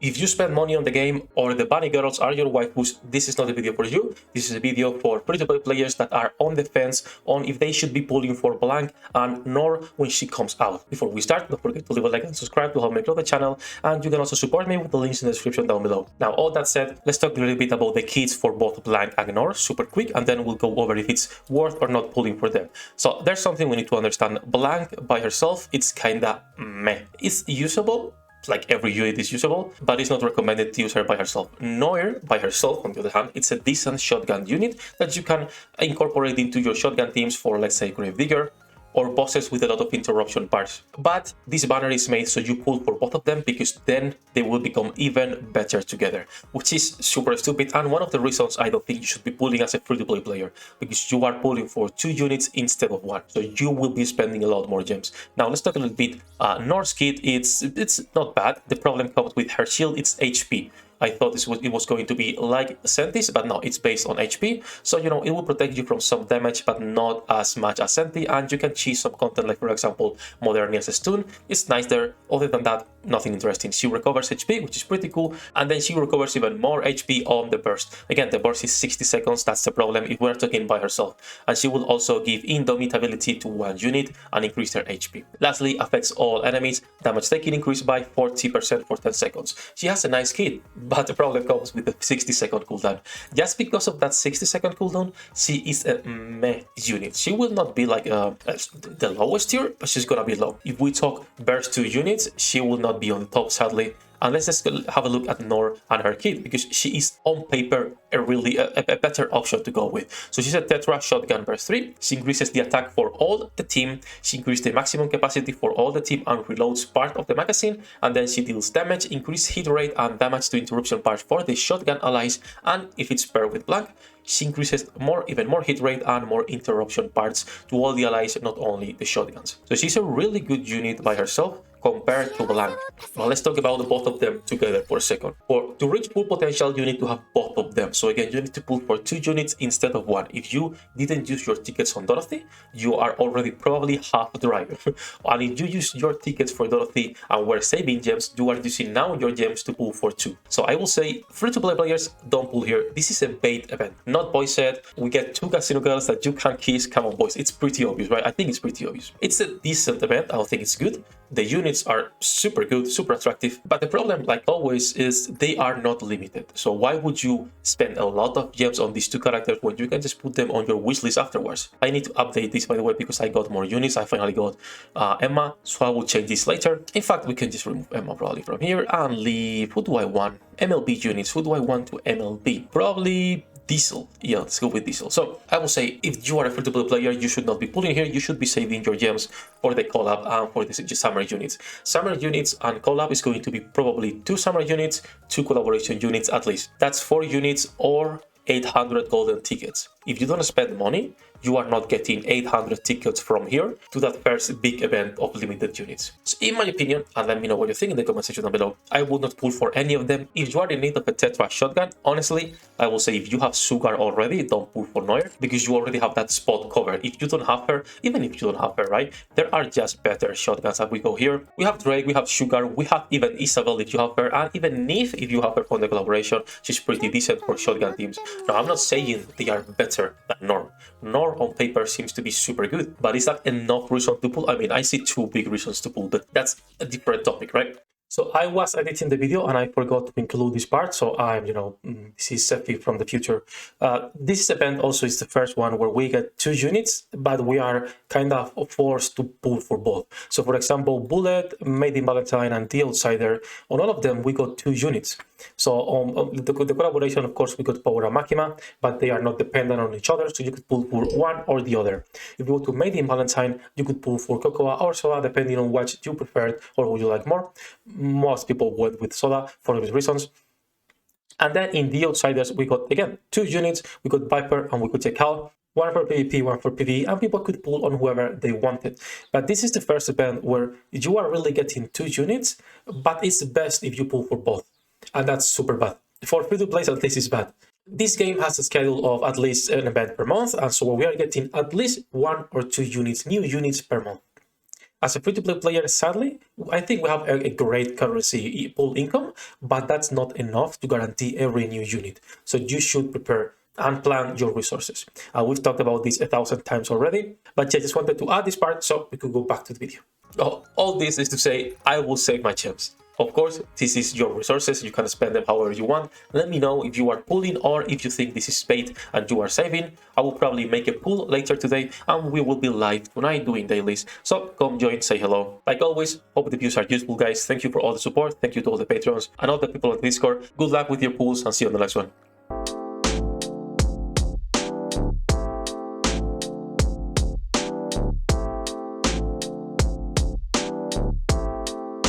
If you spend money on the game or the bunny girls are your waifus, this is not a video for you. This is a video for free-to-play players that are on the fence on if they should be pulling for Blanc and Noir when she comes out. Before we start, don't forget to leave a like and subscribe to help me grow the channel, and you can also support me with the links in the description down below. Now, all that said, let's talk a little bit about the kits for both Blanc and Noir super quick, and then we'll go over if it's worth or not pulling for them. So there's something we need to understand. Blanc by herself, it's kinda meh. It's usable. Like every unit is usable, but it's not recommended to use her by herself. Noir by herself, on the other hand, it's a decent shotgun unit that you can incorporate into your shotgun teams for, let's say, Gravedigger or bosses with a lot of interruption parts. But this banner is made so you pull for both of them, because then they will become even better together, which is super stupid, and one of the reasons I don't think you should be pulling as a free-to-play player, because you are pulling for 2 units instead of 1, so you will be spending a lot more gems. Now let's talk a little bit. Noir's kit, it's not bad. The problem comes with her shield, it's HP. I thought it was going to be like Senti's, but no, it's based on HP. So, you know, it will protect you from some damage, but not as much as Senti, and you can cheese some content, like, for example, Modernia's stun. It's nice there. Other than that, nothing interesting. She recovers HP, which is pretty cool, and then she recovers even more HP on the burst. Again, the burst is 60 seconds. That's the problem if we're talking by herself. And she will also give indomitability to 1 unit and increase their HP. Lastly, affects all enemies. Damage taken increased by 40% for 10 seconds. She has a nice kit, but the problem comes with the 60-second cooldown. Just because of that 60-second cooldown, she is a meh unit. She will not be like the lowest tier, but she's gonna be low. If we talk burst 2 units, she will not be on the top, sadly. And let's just have a look at Noir and her kit, because she is on paper a better option to go with. So she's a Tetra Shotgun Burst 3. She increases the attack for all the team. She increases the maximum capacity for all the team and reloads part of the magazine. And then she deals damage, increased hit rate and damage to interruption parts for the shotgun allies. And if it's paired with Blanc, she increases even more hit rate and more interruption parts to all the allies, not only the shotguns. So she's a really good unit by herself compared to Blanc. Now let's talk about both of them together for a second. To reach full potential, you need to have both of them. So again, you need to pull for 2 units instead of 1. If you didn't use your tickets on Dorothy, you are already probably half driver. And if you use your tickets for Dorothy and were saving gems, you are using now your gems to pull for 2. So I will say, free-to-play players, don't pull here. This is a bait event. Not boys said, we get 2 casino girls that you can kiss. Come on, boys. It's pretty obvious, right? I think it's pretty obvious. It's a decent event. I don't think it's good. The units are super good, super attractive, but the problem, like always, is they are not limited. So why would you spend a lot of gems on these 2 characters when you can just put them on your wishlist afterwards? I need to update this, by the way, because I got more units. I finally got Emma, so I will change this later. In fact, we can just remove Emma probably from here and leave, who do I want? MLB units. Who do I want to MLB? Probably Diesel. Yeah, let's go with Diesel. So I will say, if you are a free-to-play player, you should not be pulling here. You should be saving your gems for the collab and for the summer units. Summer units and collab is going to be probably 2 summer units, 2 collaboration units at least. That's 4 units or 800 golden tickets. If you don't spend money, you are not getting 800 tickets from here to that first big event of limited units. So in my opinion, and let me know what you think in the comment section down below, I would not pull for any of them. If you are in need of a Tetra shotgun, honestly, I will say if you have Sugar already, don't pull for Noir, because you already have that spot covered. If you don't have her, even if you don't have her, right, there are just better shotguns as we go here. We have Drake, we have Sugar, we have even Isabel if you have her, and even Neve if you have her from the collaboration. She's pretty decent for shotgun teams. Now, I'm not saying they are better than Noir. Noir on paper seems to be super good, but is that enough reason to pull? I mean, I see 2 big reasons to pull, but that's a different topic, right? So I was editing the video and I forgot to include this part. So I'm, this is Sefi from the future. This event also is the first one where we get 2 units, but we are kind of forced to pull for both. So for example, Bullet, Made in Valentine and The Outsider, on all of them, we got 2 units. So on the collaboration, of course, we got Power and Makima, but they are not dependent on each other. So you could pull for one or the other. If you go to Made in Valentine, you could pull for Cocoa or Soda, depending on what you preferred or what you like more. Most people went with Soda for obvious reasons. And then in The Outsiders, we got, again, 2 units. We got Viper and we could take Hal. 1 for PvP, 1 for PvE, and people could pull on whoever they wanted. But this is the first event where you are really getting 2 units, but it's best if you pull for both. And that's super bad. For free-to-play, at least it's bad. This game has a schedule of at least an event per month, and so we are getting at least 1 or 2 units, new units per month. As a free-to-play player, sadly, I think we have a great currency pool income, but that's not enough to guarantee every new unit. So you should prepare and plan your resources. We've talked about this 1,000 times already, but I just wanted to add this part so we could go back to the video. All this is to say, I will save my gems. Of course, this is your resources, you can spend them however you want. Let me know if you are pulling or if you think this is bait and you are saving. I will probably make a pull later today and we will be live tonight doing dailies. So come join, say hello. Like always, hope the views are useful, guys. Thank you for all the support. Thank you to all the patrons and all the people on Discord. Good luck with your pulls and see you on the next one.